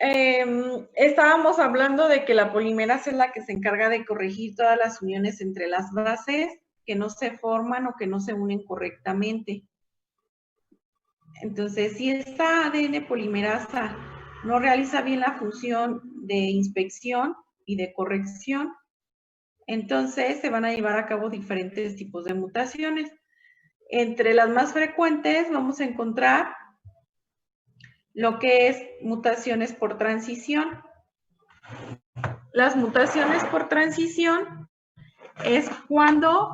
Estábamos hablando de que la polimerasa es la que se encarga de corregir todas las uniones entre las bases que no se forman o que no se unen correctamente. Entonces, si esta ADN polimerasa no realiza bien la función de inspección y de corrección, entonces se van a llevar a cabo diferentes tipos de mutaciones. Entre las más frecuentes vamos a encontrar lo que es mutaciones por transición. Las mutaciones por transición es cuando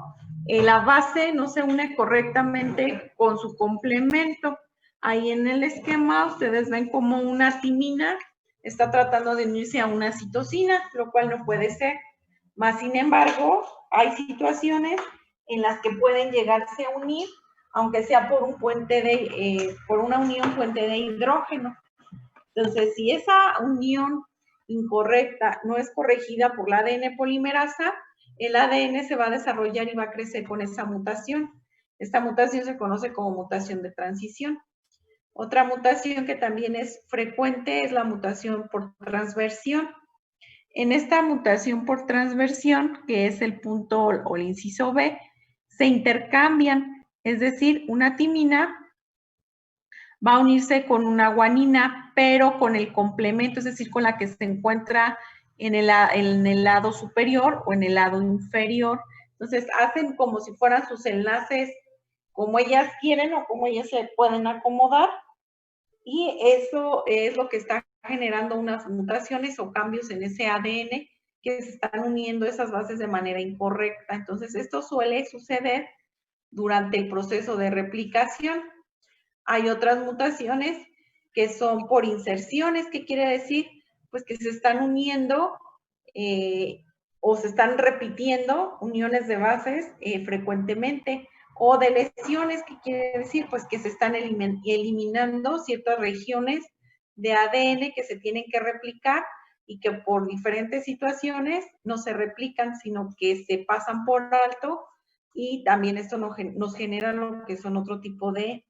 la base no se une correctamente con su complemento. Ahí en el esquema ustedes ven como una timina está tratando de unirse a una citosina, lo cual no puede ser. Más sin embargo, hay situaciones en las que pueden llegarse a unir, aunque sea por un puente por una unión puente de hidrógeno. Entonces, si esa unión incorrecta no es corregida por la ADN polimerasa, el ADN se va a desarrollar y va a crecer con esa mutación. Esta mutación se conoce como mutación de transición. Otra mutación que también es frecuente es la mutación por transversión. En esta mutación por transversión, que es el punto o el inciso B, se intercambian, es decir, una timina va a unirse con una guanina, pero con el complemento, es decir, con la que se encuentra en el lado superior o en el lado inferior. Entonces, hacen como si fueran sus enlaces como ellas quieren o como ellas se pueden acomodar, y eso es lo que está generando unas mutaciones o cambios en ese ADN que se están uniendo esas bases de manera incorrecta. Entonces, esto suele suceder durante el proceso de replicación. Hay otras mutaciones que son por inserciones. ¿Qué quiere decir? Pues que se están uniendo o se están repitiendo uniones de bases frecuentemente, o de lesiones. ¿Qué quiere decir? Pues que se están eliminando ciertas regiones de ADN que se tienen que replicar y que por diferentes situaciones no se replican, sino que se pasan por alto, y también esto nos genera lo que son otro tipo de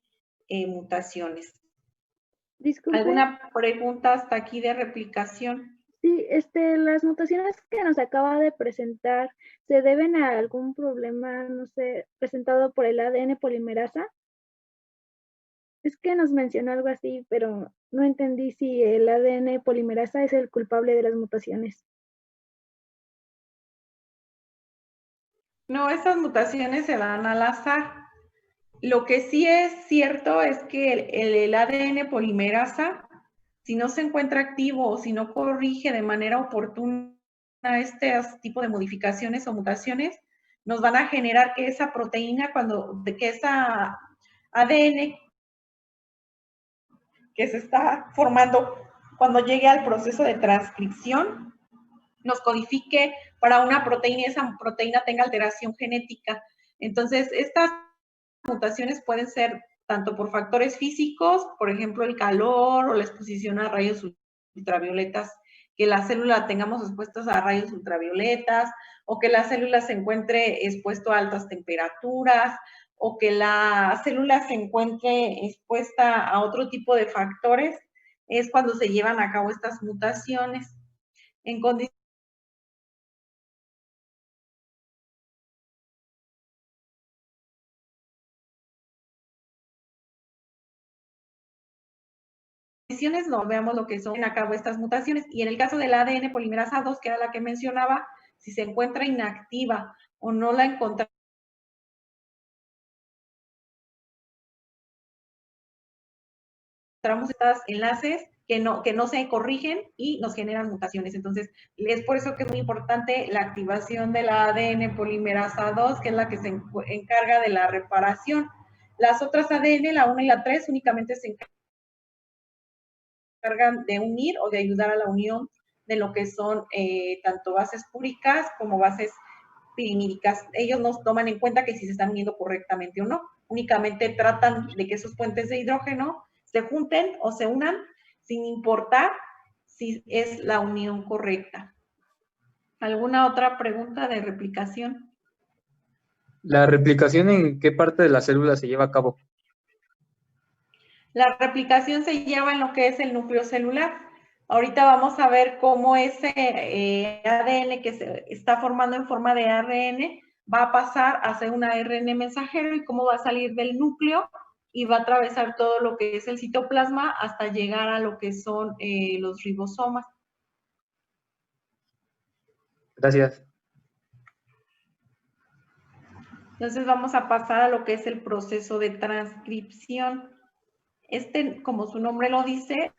mutaciones. Disculpe. ¿Alguna pregunta hasta aquí de replicación? Sí, las mutaciones que nos acaba de presentar, ¿se deben a algún problema, no sé, presentado por el ADN polimerasa? Es que nos mencionó algo así, pero no entendí si el ADN polimerasa es el culpable de las mutaciones. No, esas mutaciones se dan al azar. Lo que sí es cierto es que el ADN polimerasa, si no se encuentra activo o si no corrige de manera oportuna este tipo de modificaciones o mutaciones, nos van a generar que esa proteína, que esa ADN que se está formando cuando llegue al proceso de transcripción, nos codifique para una proteína y esa proteína tenga alteración genética. Entonces, estas mutaciones pueden ser tanto por factores físicos, por ejemplo, el calor o la exposición a rayos ultravioletas, que la célula tengamos expuestas a rayos ultravioletas, o que la célula se encuentre expuesta a altas temperaturas, o que la célula se encuentre expuesta a otro tipo de factores, es cuando se llevan a cabo estas mutaciones. En condiciones no veamos lo que son a cabo estas mutaciones. Y en el caso del ADN polimerasa 2, que era la que mencionaba, si se encuentra inactiva o no la encontramos estos enlaces que no se corrigen y nos generan mutaciones. Entonces, es por eso que es muy importante la activación de la ADN polimerasa 2, que es la que se encarga de la reparación. Las otras ADN, la 1 y la 3, únicamente se encargan de unir o de ayudar a la unión de lo que son tanto bases púricas como bases pirimídicas. Ellos no toman en cuenta que si se están uniendo correctamente o no. Únicamente tratan de que esos puentes de hidrógeno se junten o se unan sin importar si es la unión correcta. ¿Alguna otra pregunta de replicación? ¿La replicación en qué parte de la célula se lleva a cabo? La replicación se lleva en lo que es el núcleo celular. Ahorita vamos a ver cómo ese ADN que se está formando en forma de ARN va a pasar a ser un ARN mensajero y cómo va a salir del núcleo y va a atravesar todo lo que es el citoplasma hasta llegar a lo que son los ribosomas. Gracias. Entonces vamos a pasar a lo que es el proceso de transcripción. Como su nombre lo dice,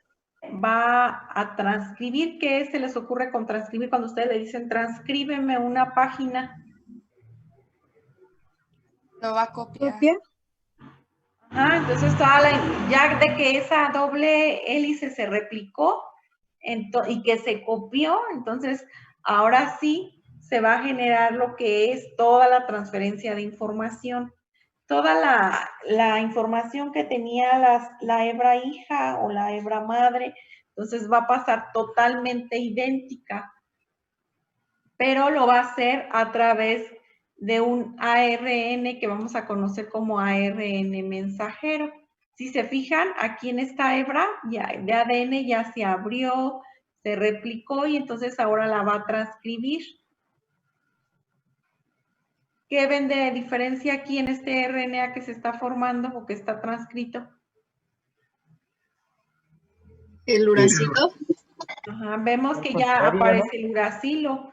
va a transcribir. ¿Qué se les ocurre con transcribir cuando ustedes le dicen transcríbeme una página? Lo va a copiar. ¿Copia? Entonces ya de que esa doble hélice se replicó y que se copió, entonces ahora sí se va a generar lo que es toda la transferencia de información. Toda la información que tenía la hebra hija o la hebra madre, entonces va a pasar totalmente idéntica, pero lo va a hacer a través de un ARN que vamos a conocer como ARN mensajero. Si se fijan, aquí en esta hebra de ADN ya se abrió, se replicó y entonces ahora la va a transcribir. ¿Qué ven de diferencia aquí en este RNA que se está formando o que está transcrito? El uracilo. Vemos que ya aparece el uracilo,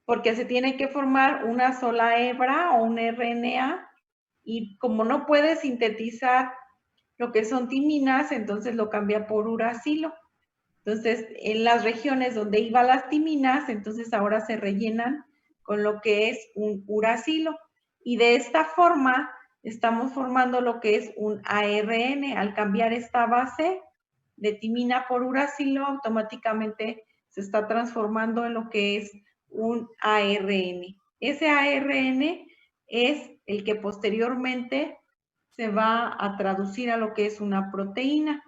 porque se tiene que formar una sola hebra o un RNA, y como no puede sintetizar lo que son timinas, entonces lo cambia por uracilo. Entonces, en las regiones donde iban las timinas, entonces ahora se rellenan con lo que es un uracilo. Y de esta forma estamos formando lo que es un ARN. Al cambiar esta base de timina por uracilo, automáticamente se está transformando en lo que es un ARN. Ese ARN es el que posteriormente se va a traducir a lo que es una proteína.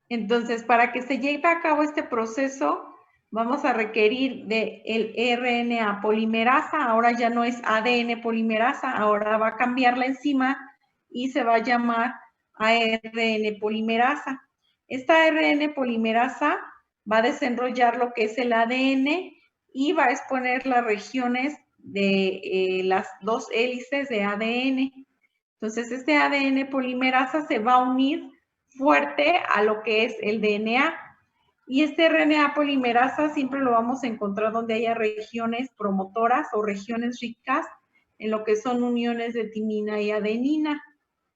Entonces, para que se lleve a cabo este proceso, vamos a requerir del RNA polimerasa. Ahora ya no es ADN polimerasa, ahora va a cambiar la enzima y se va a llamar ARN polimerasa. Esta ARN polimerasa va a desenrollar lo que es el ADN y va a exponer las regiones de las dos hélices de ADN. Entonces, este ADN polimerasa se va a unir fuerte a lo que es el DNA. Y este RNA polimerasa siempre lo vamos a encontrar donde haya regiones promotoras o regiones ricas en lo que son uniones de timina y adenina.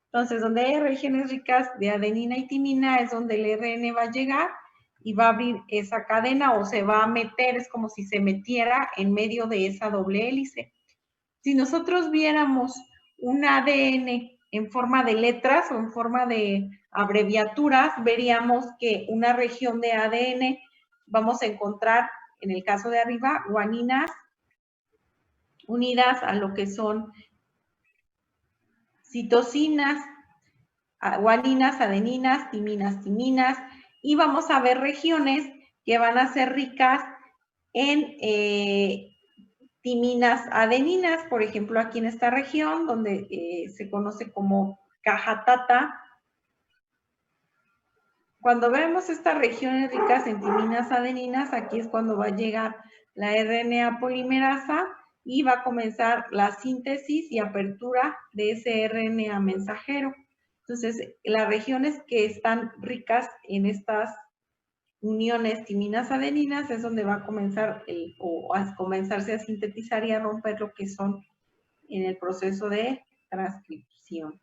Entonces, donde haya regiones ricas de adenina y timina es donde el RN va a llegar y va a abrir esa cadena o se va a meter, es como si se metiera en medio de esa doble hélice. Si nosotros viéramos un ADN en forma de letras o en forma de abreviaturas, veríamos que una región de ADN vamos a encontrar, en el caso de arriba, guaninas unidas a lo que son citosinas, guaninas, adeninas, timinas, y vamos a ver regiones que van a ser ricas en timinas adeninas, por ejemplo, aquí en esta región, donde se conoce como Cajatata. Cuando vemos estas regiones ricas en timinas adeninas, aquí es cuando va a llegar la RNA polimerasa y va a comenzar la síntesis y apertura de ese RNA mensajero. Entonces, las regiones que están ricas en estas uniones timinas adeninas es donde va a comenzar a comenzarse a sintetizar y a romper lo que son en el proceso de transcripción.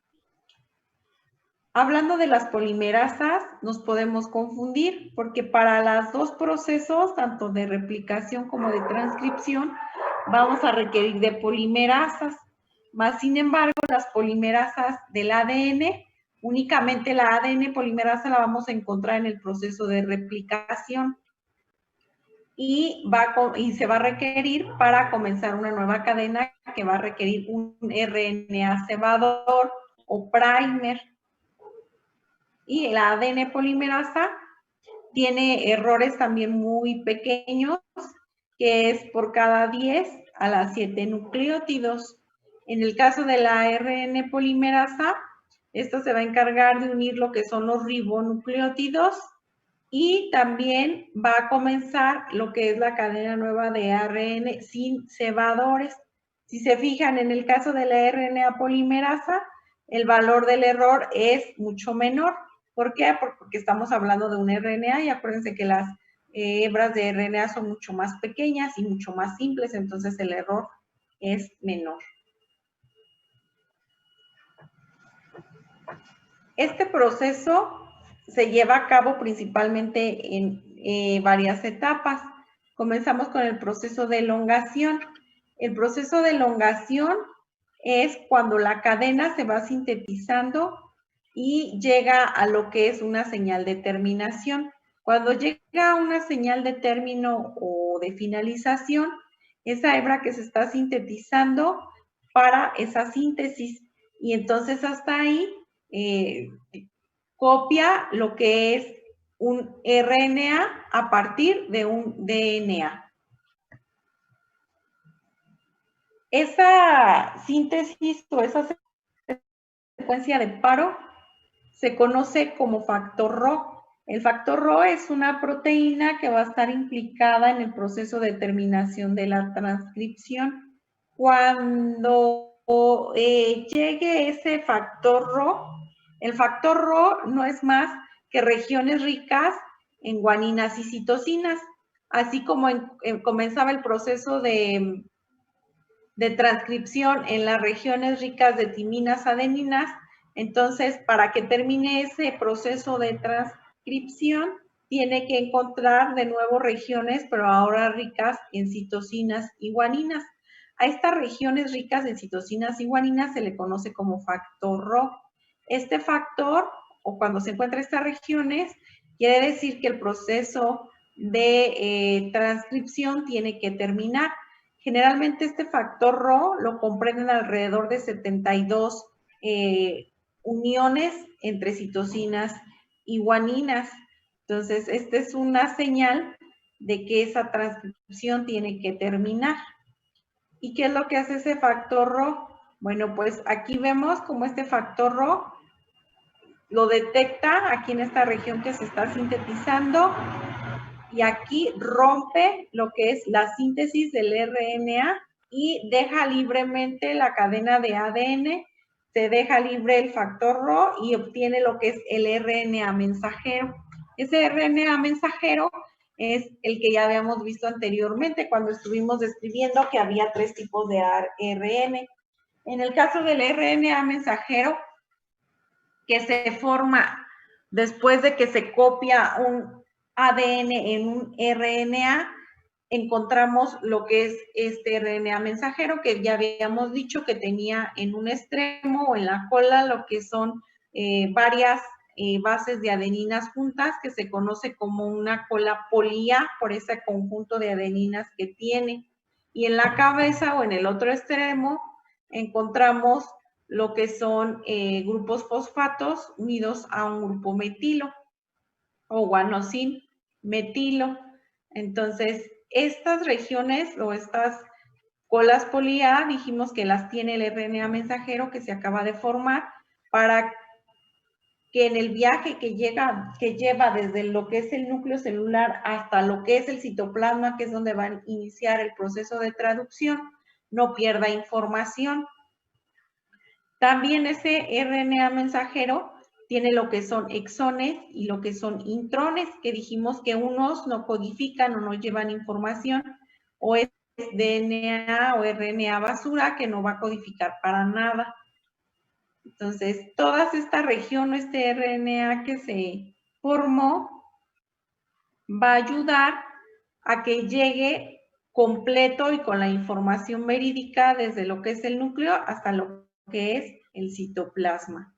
Hablando de las polimerasas, nos podemos confundir porque para los dos procesos, tanto de replicación como de transcripción, vamos a requerir de polimerasas. Más sin embargo, las polimerasas del ADN, únicamente la ADN polimerasa la vamos a encontrar en el proceso de replicación. Y se va a requerir para comenzar una nueva cadena que va a requerir un RNA cebador o primer. Y la ADN polimerasa tiene errores también muy pequeños, que es por cada 10 a las 7 nucleótidos. En el caso de la ARN polimerasa, esto se va a encargar de unir lo que son los ribonucleótidos Y también va a comenzar lo que es la cadena nueva de ARN sin cebadores. Si se fijan, en el caso de la RNA polimerasa, el valor del error es mucho menor. ¿Por qué? Porque estamos hablando de un RNA y acuérdense que las hebras de RNA son mucho más pequeñas y mucho más simples, entonces el error es menor. Este proceso se lleva a cabo principalmente en varias etapas. Comenzamos con el proceso de elongación. El proceso de elongación es cuando la cadena se va sintetizando y llega a lo que es una señal de terminación. Cuando llega a una señal de término o de finalización, esa hebra que se está sintetizando para esa síntesis. Y entonces hasta ahí copia lo que es un RNA a partir de un DNA. Esa síntesis o esa secuencia de paro se conoce como factor Rho. El factor Rho es una proteína que va a estar implicada en el proceso de terminación de la transcripción. Cuando llegue ese factor Rho, el factor Rho no es más que regiones ricas en guaninas y citosinas, así como comenzaba el proceso de transcripción en las regiones ricas de timinas, adeninas. Entonces, para que termine ese proceso de transcripción, tiene que encontrar de nuevo regiones, pero ahora ricas en citosinas y guaninas. A estas regiones ricas en citosinas y guaninas se le conoce como factor Rho. Este factor, o cuando se encuentra estas regiones, quiere decir que el proceso de transcripción tiene que terminar. Generalmente este factor Rho lo comprenden alrededor de 72 uniones entre citosinas y guaninas. Entonces, esta es una señal de que esa transcripción tiene que terminar. ¿Y qué es lo que hace ese factor Rho? Bueno, pues aquí vemos cómo este factor Rho lo detecta aquí en esta región que se está sintetizando y aquí rompe lo que es la síntesis del RNA y deja libremente la cadena de ADN, se deja libre el factor Rho y obtiene lo que es el RNA mensajero. Ese RNA mensajero es el que ya habíamos visto anteriormente cuando estuvimos describiendo que había 3 tipos de ARN. En el caso del RNA mensajero, que se forma después de que se copia un ADN en un RNA, encontramos lo que es este RNA mensajero que ya habíamos dicho que tenía en un extremo o en la cola lo que son varias bases de adeninas juntas que se conoce como una cola polía por ese conjunto de adeninas que tiene. Y en la cabeza o en el otro extremo encontramos lo que son grupos fosfatos unidos a un grupo metilo o guanosin metilo. Entonces, estas regiones o estas colas poli-A dijimos que las tiene el RNA mensajero que se acaba de formar para que en el viaje que lleva desde lo que es el núcleo celular hasta lo que es el citoplasma, que es donde va a iniciar el proceso de traducción, no pierda información. También ese RNA mensajero tiene lo que son exones y lo que son intrones, que dijimos que unos no codifican o no llevan información, o es DNA o RNA basura que no va a codificar para nada. Entonces, toda esta región, este RNA que se formó, va a ayudar a que llegue completo y con la información verídica desde lo que es el núcleo hasta lo que es el citoplasma.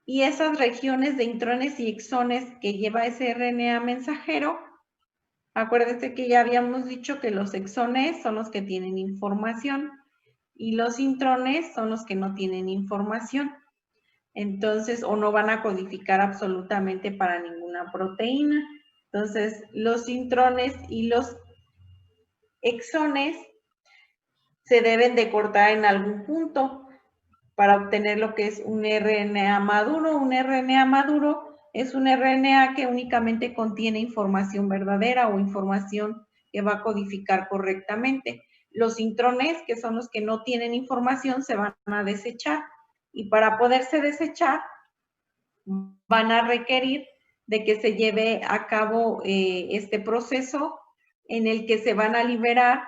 Y esas regiones de intrones y exones que lleva ese RNA mensajero, acuérdense que ya habíamos dicho que los exones son los que tienen información y los intrones son los que no tienen información. Entonces, o no van a codificar absolutamente para ninguna proteína. Entonces, los intrones y los exones se deben de cortar en algún punto para obtener lo que es un RNA maduro. Un RNA maduro es un RNA que únicamente contiene información verdadera o información que va a codificar correctamente. Los intrones, que son los que no tienen información, se van a desechar. Y para poderse desechar, van a requerir de que se lleve a cabo este proceso en el que se van a liberar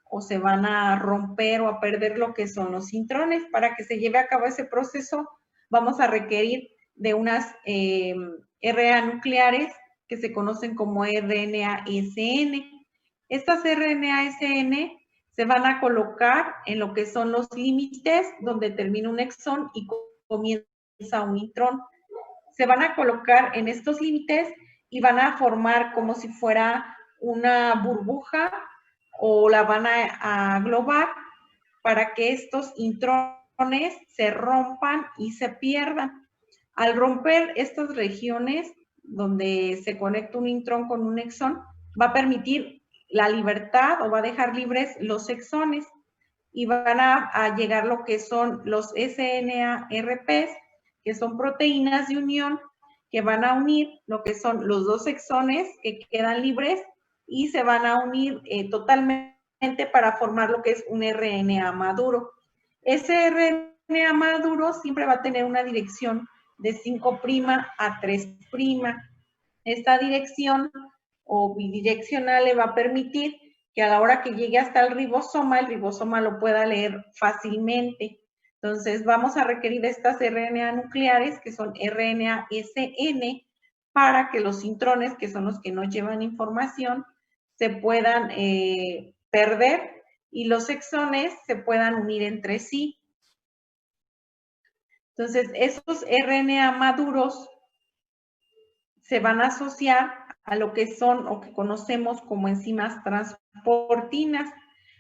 o se van a romper o a perder lo que son los intrones. Para que se lleve a cabo ese proceso, vamos a requerir de unas RNA nucleares que se conocen como RNA-SN. Estas RNA-SN se van a colocar en lo que son los límites donde termina un exón y comienza un intrón. Se van a colocar en estos límites y van a formar como si fuera una burbuja o la van a aglobar para que estos intrones se rompan y se pierdan. Al romper estas regiones donde se conecta un intrón con un exón, va a permitir la libertad o va a dejar libres los exones y van a llegar lo que son los SNARPs, que son proteínas de unión que van a unir lo que son los dos exones que quedan libres y se van a unir totalmente para formar lo que es un RNA maduro. Ese RNA maduro siempre va a tener una dirección de 5' a 3'. Esta dirección o bidireccional le va a permitir que a la hora que llegue hasta el ribosoma lo pueda leer fácilmente. Entonces, vamos a requerir estas RNA nucleares, que son RNA-SN, para que los intrones, que son los que no llevan información, se puedan perder y los exones se puedan unir entre sí. Entonces, esos RNA maduros se van a asociar a lo que son o que conocemos como enzimas transportinas.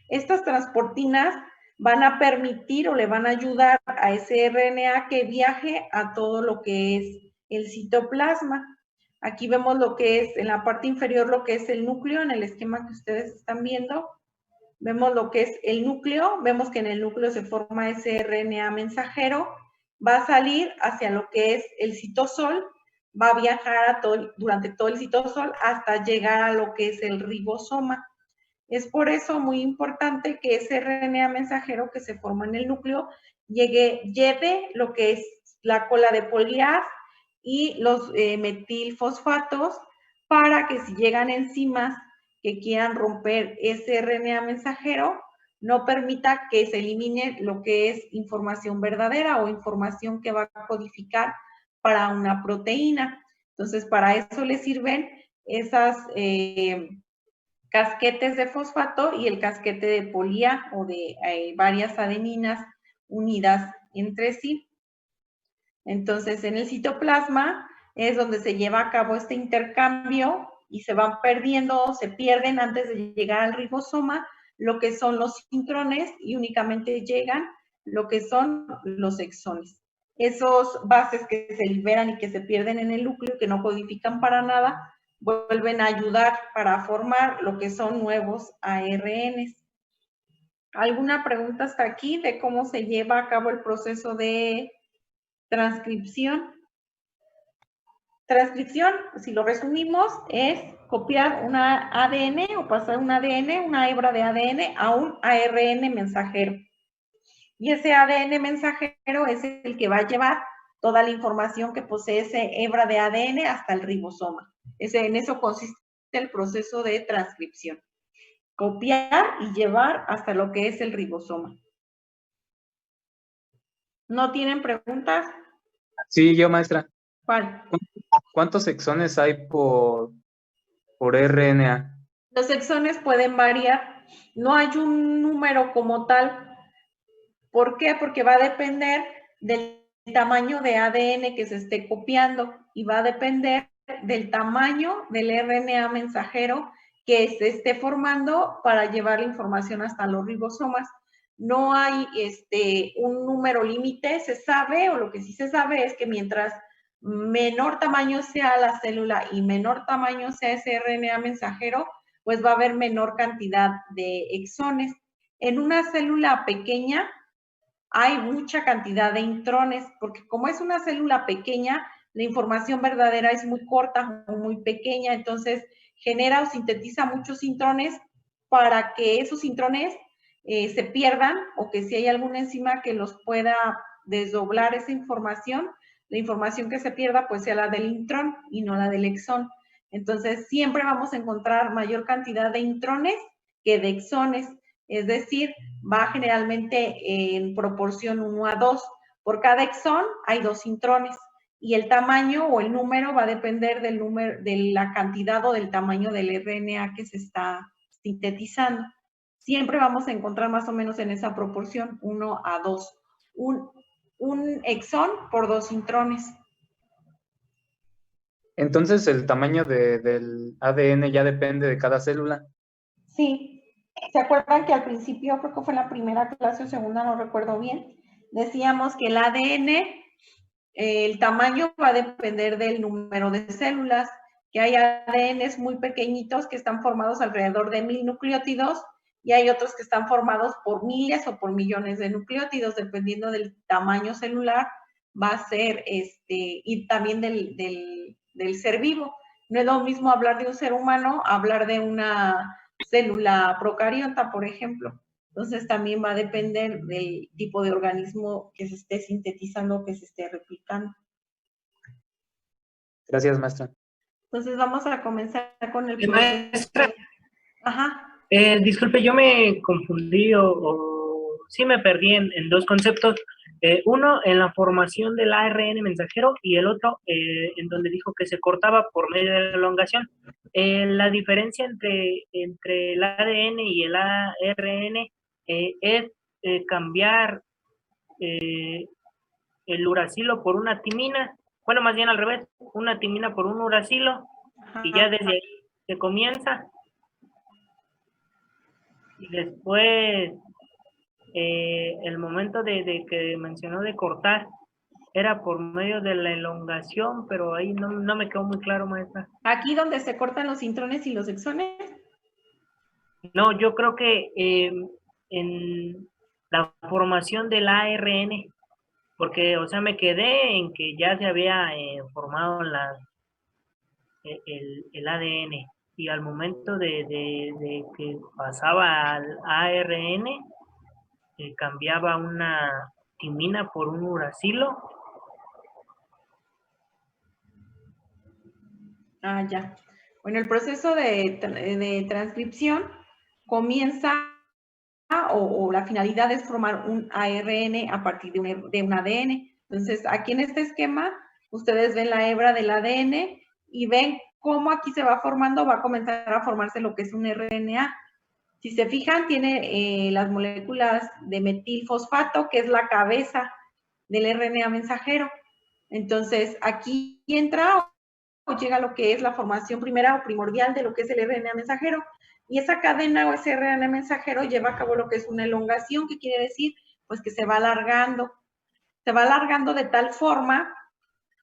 Estas transportinas van a permitir o le van a ayudar a ese RNA que viaje a todo lo que es el citoplasma. Aquí vemos lo que es, en la parte inferior, lo que es el núcleo, en el esquema que ustedes están viendo. Vemos lo que es el núcleo, vemos que en el núcleo se forma ese RNA mensajero, va a salir hacia lo que es el citosol, va a viajar durante todo el citosol hasta llegar a lo que es el ribosoma. Es por eso muy importante que ese RNA mensajero que se forma en el núcleo lleve lo que es la cola de poliaz y los metilfosfatos para que si llegan enzimas que quieran romper ese RNA mensajero, no permita que se elimine lo que es información verdadera o información que va a codificar para una proteína. Entonces, para eso le sirven esas casquetes de fosfato y el casquete de polía o de varias adeninas unidas entre sí. Entonces, en el citoplasma es donde se lleva a cabo este intercambio y se van perdiendo o se pierden antes de llegar al ribosoma lo que son los intrones y únicamente llegan lo que son los exones. Esos bases que se liberan y que se pierden en el núcleo, que no codifican para nada, vuelven a ayudar para formar lo que son nuevos ARNs. ¿Alguna pregunta hasta aquí de cómo se lleva a cabo el proceso de transcripción? Transcripción, si lo resumimos, es copiar una ADN o pasar un ADN, una hebra de ADN a un ARN mensajero. Y ese ADN mensajero es el que va a llevar toda la información que posee esa hebra de ADN hasta el ribosoma. En eso consiste el proceso de transcripción. Copiar y llevar hasta lo que es el ribosoma. ¿No tienen preguntas? Sí, yo, maestra. ¿Cuál? ¿Cuántos exones hay por RNA? Los exones pueden variar. No hay un número como tal. ¿Por qué? Porque va a depender del tamaño de ADN que se esté copiando y va a depender del tamaño del RNA mensajero que se esté formando para llevar la información hasta los ribosomas. No hay un número límite, se sabe, o lo que sí se sabe es que mientras menor tamaño sea la célula y menor tamaño sea ese RNA mensajero, pues va a haber menor cantidad de exones. En una célula pequeña hay mucha cantidad de intrones, porque como es una célula pequeña, la información verdadera es muy corta o muy pequeña, entonces genera o sintetiza muchos intrones para que esos intrones se pierdan, o que si hay alguna enzima que los pueda desdoblar esa información, la información que se pierda pues sea la del intrón y no la del exón. Entonces siempre vamos a encontrar mayor cantidad de intrones que de exones, es decir, va generalmente en proporción 1:2. Por cada exón hay 2 intrones, y el tamaño o el número va a depender del número, de la cantidad o del tamaño del RNA que se está sintetizando. Siempre vamos a encontrar más o menos en esa proporción, 1:2. Un exón por 2 intrones. Entonces, el tamaño del ADN ya depende de cada célula. Sí. ¿Se acuerdan que al principio, creo que fue en la primera clase o segunda, no recuerdo bien, decíamos que el ADN, el tamaño va a depender del número de células, que hay ADNs muy pequeñitos que están formados alrededor de 1000 nucleótidos, y hay otros que están formados por miles o por millones de nucleótidos, dependiendo del tamaño celular, va a ser, y también del ser vivo. No es lo mismo hablar de un ser humano, hablar de una célula procariota, por ejemplo. Entonces también va a depender del tipo de organismo que se esté sintetizando, que se esté replicando. Gracias, maestra. Entonces vamos a comenzar con el proceso. Maestra, Ajá. disculpe, yo me confundí o sí me perdí en dos conceptos. Uno en la formación del ARN mensajero y el otro en donde dijo que se cortaba por medio de la elongación. La diferencia entre el ADN y el ARN es cambiar el uracilo por una timina, bueno, más bien al revés, una timina por un uracilo, y ya desde ahí se comienza. Y después, el momento de que mencionó de cortar, era por medio de la elongación, pero ahí no me quedó muy claro, maestra. Aquí donde se cortan los intrones y los exones. No, yo creo que en la formación del ARN, porque, o sea, me quedé en que ya se había formado el ADN, y al momento de que pasaba al ARN, cambiaba una timina por un uracilo. Ah, ya. Bueno, el proceso de transcripción comienza o la finalidad es formar un ARN a partir de un ADN. Entonces, aquí en este esquema, ustedes ven la hebra del ADN y ven cómo aquí se va formando, va a comenzar a formarse lo que es un RNA. Si se fijan, tiene las moléculas de metilfosfato, que es la cabeza del RNA mensajero. Entonces, aquí entra o llega lo que es la formación primera o primordial de lo que es el RNA mensajero. Y esa cadena o ese RNA mensajero lleva a cabo lo que es una elongación, que quiere decir, pues que se va alargando. Se va alargando de tal forma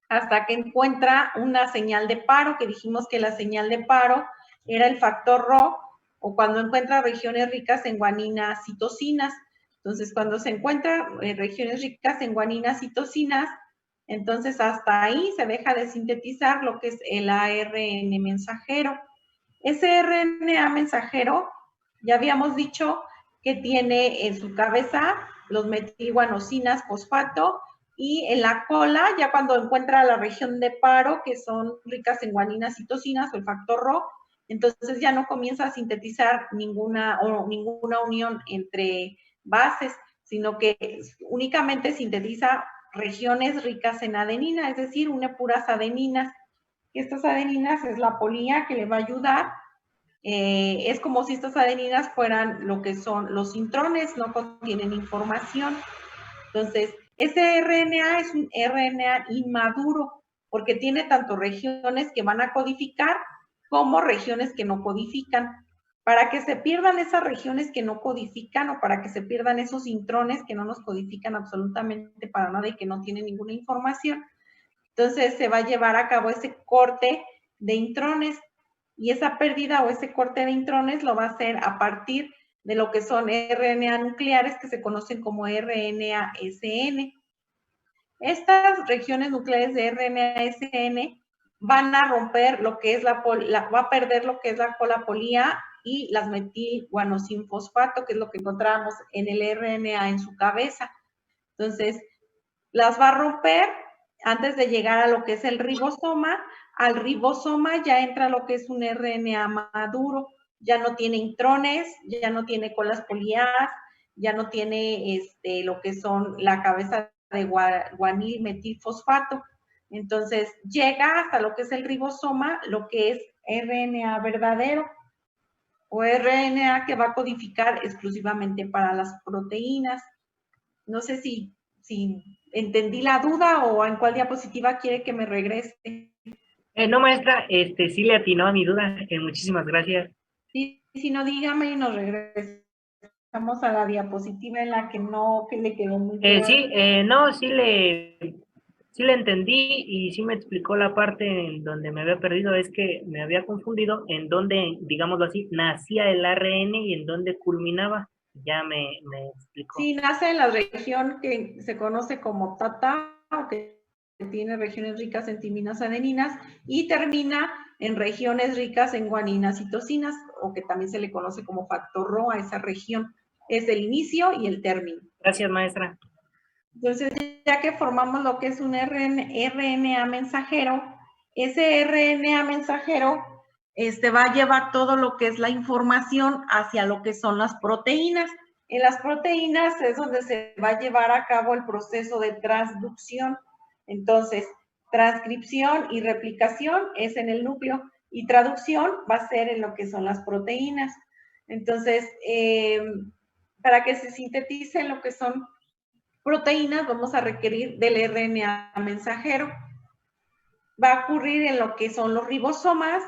hasta que encuentra una señal de paro, que dijimos que la señal de paro era el factor Rho, o cuando encuentra regiones ricas en guaninas, citocinas. Entonces, cuando se encuentran regiones ricas en guaninas, citocinas, entonces hasta ahí se deja de sintetizar lo que es el ARN mensajero. Ese RNA mensajero, ya habíamos dicho que tiene en su cabeza los metilguanosinas fosfato, y en la cola, ya cuando encuentra la región de paro, que son ricas en guaninas, citocinas o el factor Rho, entonces ya no comienza a sintetizar ninguna unión entre bases, sino que únicamente sintetiza regiones ricas en adenina, es decir, une puras adeninas. Estas adeninas es la polía que le va a ayudar. Es como si estas adeninas fueran lo que son los intrones, no contienen información. Entonces, ese RNA es un RNA inmaduro, porque tiene tanto regiones que van a codificar como regiones que no codifican. Para que se pierdan esas regiones que no codifican, o para que se pierdan esos intrones que no nos codifican absolutamente para nada y que no tienen ninguna información, entonces se va a llevar a cabo ese corte de intrones, y esa pérdida o ese corte de intrones lo va a hacer a partir de lo que son RNA nucleares, que se conocen como RNA-SN. Estas regiones nucleares de RNA-SN van a romper lo que es va a perder lo que es la colapolía y las metilguanosinfosfato, que es lo que encontramos en el RNA en su cabeza. Entonces, las va a romper antes de llegar a lo que es el ribosoma. Al ribosoma ya entra lo que es un RNA maduro, ya no tiene intrones, ya no tiene colas poliadas, ya no tiene lo que son la cabeza de guanil metilfosfato. Entonces llega hasta lo que es el ribosoma, lo que es RNA verdadero o RNA que va a codificar exclusivamente para las proteínas. No sé si entendí la duda o en cuál diapositiva quiere que me regrese. No, maestra, sí le atinó a mi duda. Muchísimas gracias. Sí, si no, dígame y nos regresamos a la diapositiva en la que no, que le quedó muy claro. Sí, no, sí le entendí y sí me explicó la parte en donde me había perdido. Es que me había confundido en donde, digámoslo así, nacía el ARN y en donde culminaba. Ya me explicó. Sí, nace en la región que se conoce como TATA, que tiene regiones ricas en timinas adeninas, y termina en regiones ricas en guaninas y citosinas, o que también se le conoce como factor Rho a esa región. Es el inicio y el término. Gracias, maestra. Entonces, ya que formamos lo que es un RNA mensajero, ese RNA mensajero va a llevar todo lo que es la información hacia lo que son las proteínas. En las proteínas es donde se va a llevar a cabo el proceso de transducción. Entonces, transcripción y replicación es en el núcleo y traducción va a ser en lo que son las proteínas. Entonces, para que se sinteticen lo que son proteínas, vamos a requerir del RNA mensajero. Va a ocurrir en lo que son los ribosomas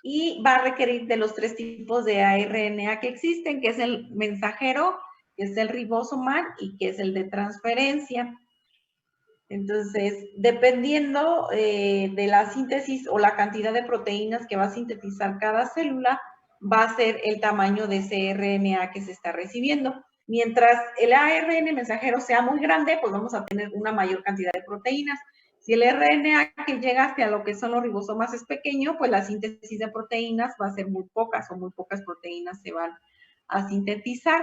y va a requerir de los 3 tipos de RNA que existen, que es el mensajero, que es el ribosomal y que es el de transferencia. Entonces, dependiendo de la síntesis o la cantidad de proteínas que va a sintetizar cada célula, va a ser el tamaño de ese RNA que se está recibiendo. Mientras el ARN mensajero sea muy grande, pues vamos a tener una mayor cantidad de proteínas. Si el RNA que llega hacia lo que son los ribosomas es pequeño, pues la síntesis de proteínas va a ser muy pocas o muy pocas proteínas se van a sintetizar.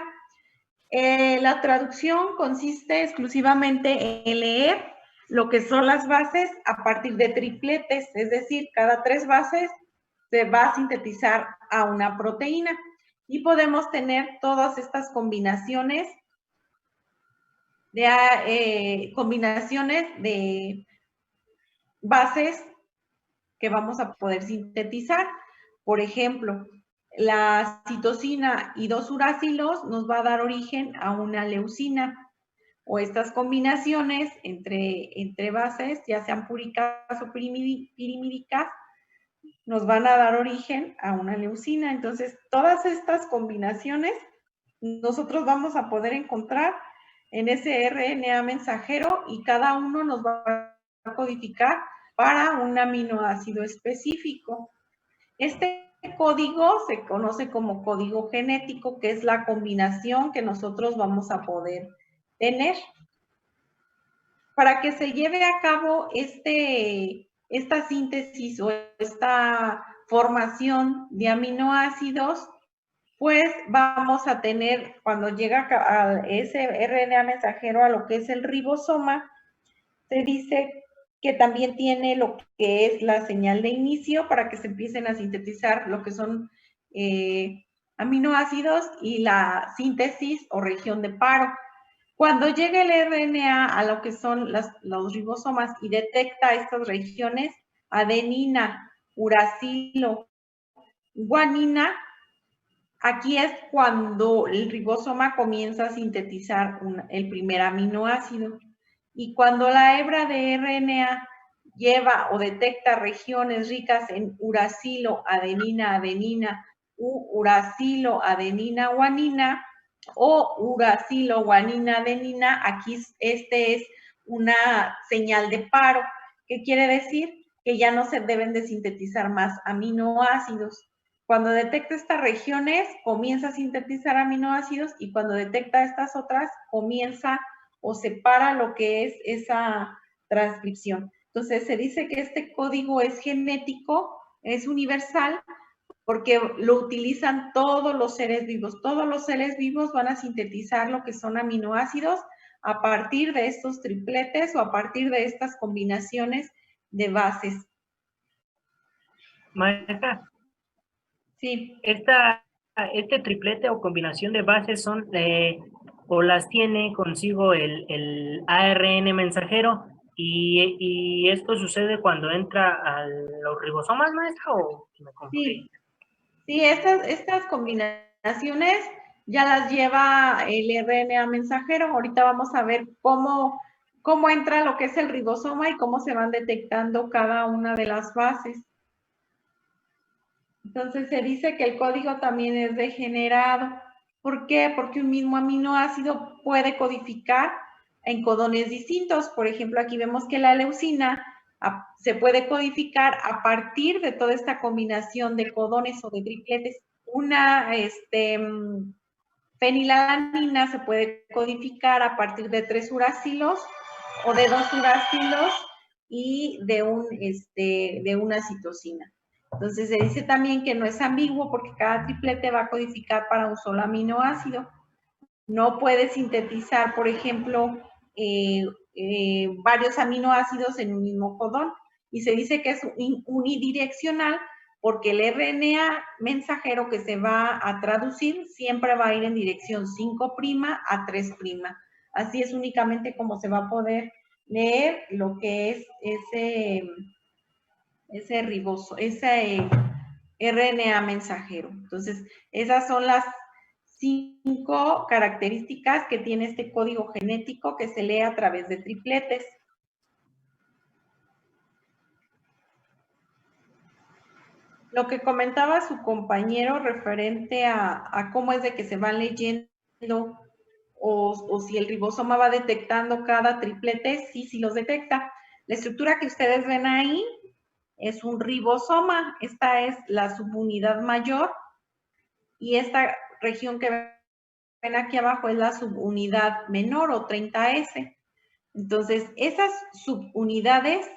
La traducción consiste exclusivamente en leer lo que son las bases a partir de tripletes, es decir, cada 3 bases se va a sintetizar a una proteína y podemos tener todas estas combinaciones de bases que vamos a poder sintetizar. Por ejemplo, la citosina y 2 uracilos nos va a dar origen a una leucina, o estas combinaciones entre bases, ya sean púricas o pirimídicas, nos van a dar origen a una leucina. Entonces, todas estas combinaciones nosotros vamos a poder encontrar en ese RNA mensajero y cada uno nos va a codificar para un aminoácido específico. Este código se conoce como código genético, que es la combinación que nosotros vamos a poder tener. Para que se lleve a cabo esta síntesis o esta formación de aminoácidos, pues vamos a tener, cuando llega a ese RNA mensajero a lo que es el ribosoma, se dice que también tiene lo que es la señal de inicio para que se empiecen a sintetizar lo que son aminoácidos y la síntesis o región de paro. Cuando llega el RNA a lo que son los ribosomas y detecta estas regiones, adenina, uracilo, guanina, aquí es cuando el ribosoma comienza a sintetizar el primer aminoácido. Y cuando la hebra de RNA lleva o detecta regiones ricas en uracilo, adenina, adenina, uracilo, adenina, guanina, o uracilo, guanina, adenina, aquí es una señal de paro. ¿Qué quiere decir? Que ya no se deben de sintetizar más aminoácidos. Cuando detecta estas regiones, comienza a sintetizar aminoácidos y cuando detecta estas otras, comienza o separa lo que es transcripción. Entonces, se dice que este código es genético, es universal, porque lo utilizan todos los seres vivos. Todos los seres vivos van a sintetizar lo que son aminoácidos a partir de estos tripletes o a partir de estas combinaciones de bases. Maestra, Sí. este triplete o combinación de bases son o las tiene consigo el ARN mensajero y esto sucede cuando entra a los ribosomas, maestra, o me confundí. Sí, estas combinaciones ya las lleva el RNA mensajero. Ahorita vamos a ver cómo entra lo que es el ribosoma y cómo se van detectando cada una de las bases. Entonces se dice que el código también es degenerado. ¿Por qué? Porque un mismo aminoácido puede codificar en codones distintos. Por ejemplo, aquí vemos que la leucina se puede codificar a partir de toda esta combinación de codones o de tripletes. Una fenilalanina se puede codificar a partir de 3 uracilos o de 2 uracilos y de una citosina. Entonces se dice también que no es ambiguo porque cada triplete va a codificar para un solo aminoácido. No puede sintetizar, por ejemplo, varios aminoácidos en un mismo codón. Y se dice que es unidireccional porque el RNA mensajero que se va a traducir siempre va a ir en dirección 5' a 3'. Así es únicamente como se va a poder leer lo que es ese RNA mensajero. Entonces, esas son las 5 características que tiene este código genético que se lee a través de tripletes. Lo que comentaba su compañero referente a cómo es de que se van leyendo o si el ribosoma va detectando cada triplete, sí los detecta. La estructura que ustedes ven ahí es un ribosoma. Esta es la subunidad mayor y esta región que ven aquí abajo es la subunidad menor o 30S. Entonces, esas subunidades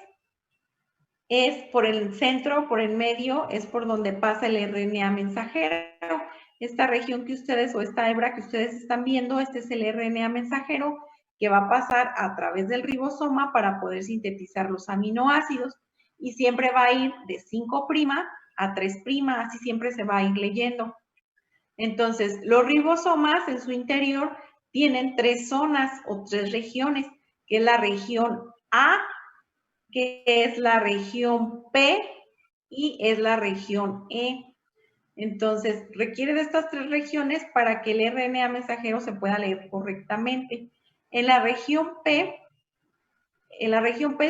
es por el centro, por el medio, es por donde pasa el RNA mensajero. Esta región que ustedes, o esta hebra que ustedes están viendo, este es el RNA mensajero que va a pasar a través del ribosoma para poder sintetizar los aminoácidos y siempre va a ir de 5' a 3', así siempre se va a ir leyendo. Entonces, los ribosomas en su interior tienen 3 zonas o 3 regiones, que es la región A, que es la región P y es la región E. Entonces, requiere de estas 3 regiones para que el RNA mensajero se pueda leer correctamente. En la región P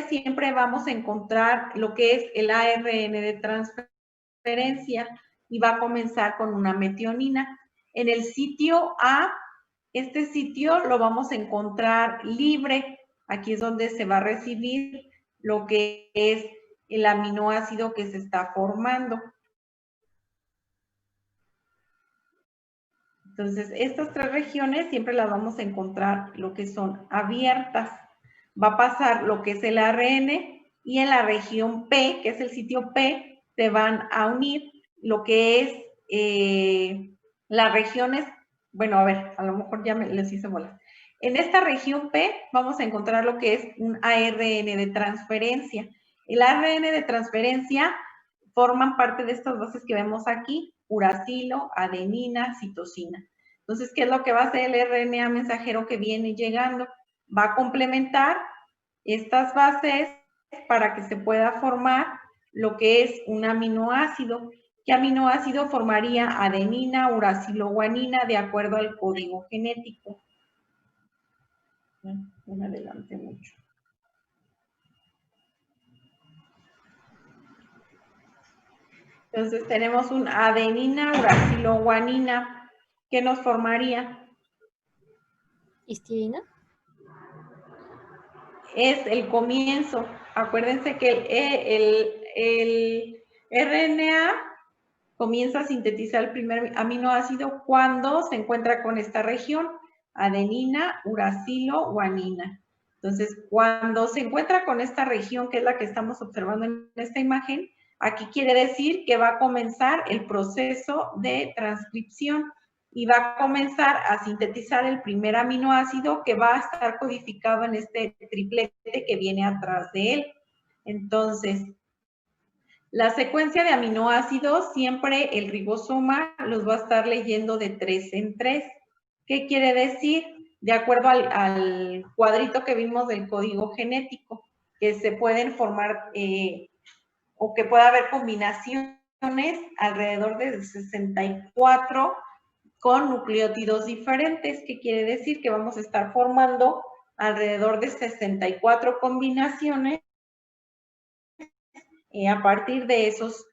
siempre vamos a encontrar lo que es el ARN de transferencia y va a comenzar con una metionina. En el sitio A, este sitio lo vamos a encontrar libre. Aquí es donde se va a recibir lo que es el aminoácido que se está formando. Entonces, estas 3 regiones siempre las vamos a encontrar lo que son abiertas. Va a pasar lo que es el ARN y en la región P, que es el sitio P, se van a unir lo que es las regiones, bueno, a ver, a lo mejor ya les hice bolas. En esta región P vamos a encontrar lo que es un ARN de transferencia. El ARN de transferencia forman parte de estas bases que vemos aquí, uracilo, adenina, citosina. Entonces, ¿qué es lo que va a hacer el RNA mensajero que viene llegando? Va a complementar estas bases para que se pueda formar lo que es un aminoácido. ¿Qué aminoácido formaría adenina, uracilo, guanina de acuerdo al código genético? No me adelante mucho. Entonces tenemos un adenina, uracilo, guanina. ¿Qué nos formaría? ¿Histidina? Es el comienzo. Acuérdense que el RNA comienza a sintetizar el primer aminoácido cuando se encuentra con esta región, adenina, uracilo, guanina. Entonces, cuando se encuentra con esta región, que es la que estamos observando en esta imagen, aquí quiere decir que va a comenzar el proceso de transcripción y va a comenzar a sintetizar el primer aminoácido que va a estar codificado en este triplete que viene atrás de él. Entonces, la secuencia de aminoácidos, siempre el ribosoma los va a estar leyendo de 3 en 3. ¿Qué quiere decir? De acuerdo al cuadrito que vimos del código genético, que se pueden formar o que pueda haber combinaciones alrededor de 64 con nucleótidos diferentes. ¿Qué quiere decir? Que vamos a estar formando alrededor de 64 combinaciones a partir de esos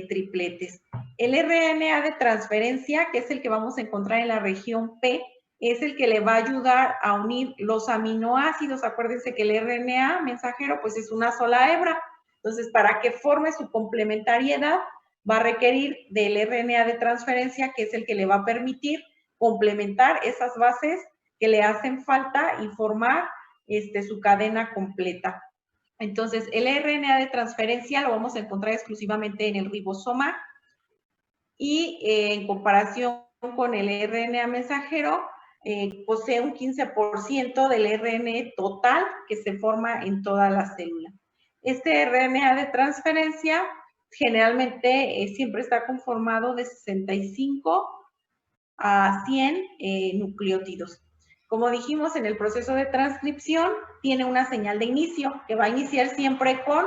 tripletes. El RNA de transferencia, que es el que vamos a encontrar en la región P, es el que le va a ayudar a unir los aminoácidos. Acuérdense que el RNA mensajero pues es una sola hebra. Entonces, para que forme su complementariedad, va a requerir del RNA de transferencia, que es el que le va a permitir complementar esas bases que le hacen falta y formar su cadena completa. Entonces, el RNA de transferencia lo vamos a encontrar exclusivamente en el ribosoma y en comparación con el RNA mensajero, posee un 15% del RNA total que se forma en toda la célula. Este RNA de transferencia generalmente siempre está conformado de 65 a 100 nucleótidos. Como dijimos, en el proceso de transcripción tiene una señal de inicio que va a iniciar siempre con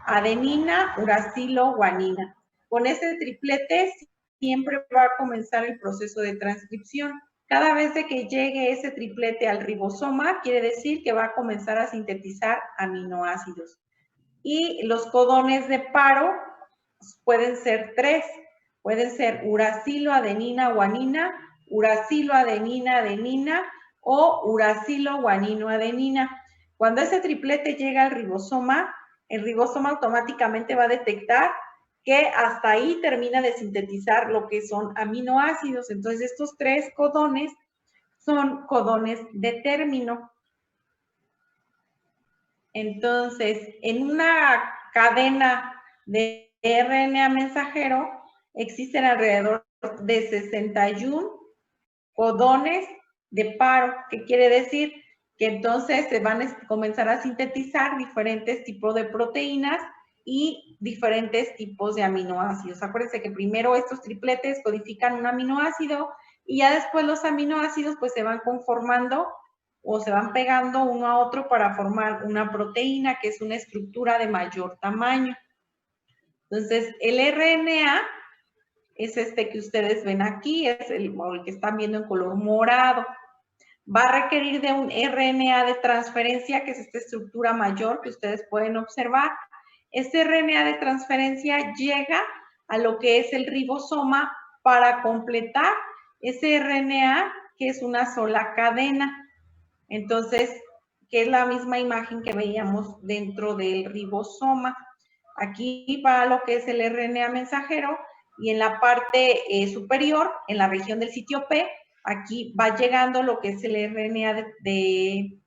adenina, uracilo, guanina. Con ese triplete siempre va a comenzar el proceso de transcripción. Cada vez que llegue ese triplete al ribosoma, quiere decir que va a comenzar a sintetizar aminoácidos. Y los codones de paro pueden ser 3. Pueden ser uracilo, adenina, guanina, uracilo, adenina, adenina o uracilo, guanino, adenina. Cuando ese triplete llega al ribosoma, el ribosoma automáticamente va a detectar que hasta ahí termina de sintetizar lo que son aminoácidos. Entonces, estos 3 codones son codones de término. Entonces, en una cadena de RNA mensajero existen alrededor de 61 codones de paro, que quiere decir que entonces se van a comenzar a sintetizar diferentes tipos de proteínas y diferentes tipos de aminoácidos. Acuérdense que primero estos tripletes codifican un aminoácido y ya después los aminoácidos pues se van conformando o se van pegando uno a otro para formar una proteína que es una estructura de mayor tamaño. Entonces, el RNA es este que ustedes ven aquí, es el que están viendo en color morado. Va a requerir de un RNA de transferencia, que es esta estructura mayor que ustedes pueden observar. Este RNA de transferencia llega a lo que es el ribosoma para completar ese RNA que es una sola cadena. Entonces, que es la misma imagen que veíamos dentro del ribosoma. Aquí va lo que es el RNA mensajero y en la parte superior, en la región del sitio P, aquí va llegando lo que es el RNA de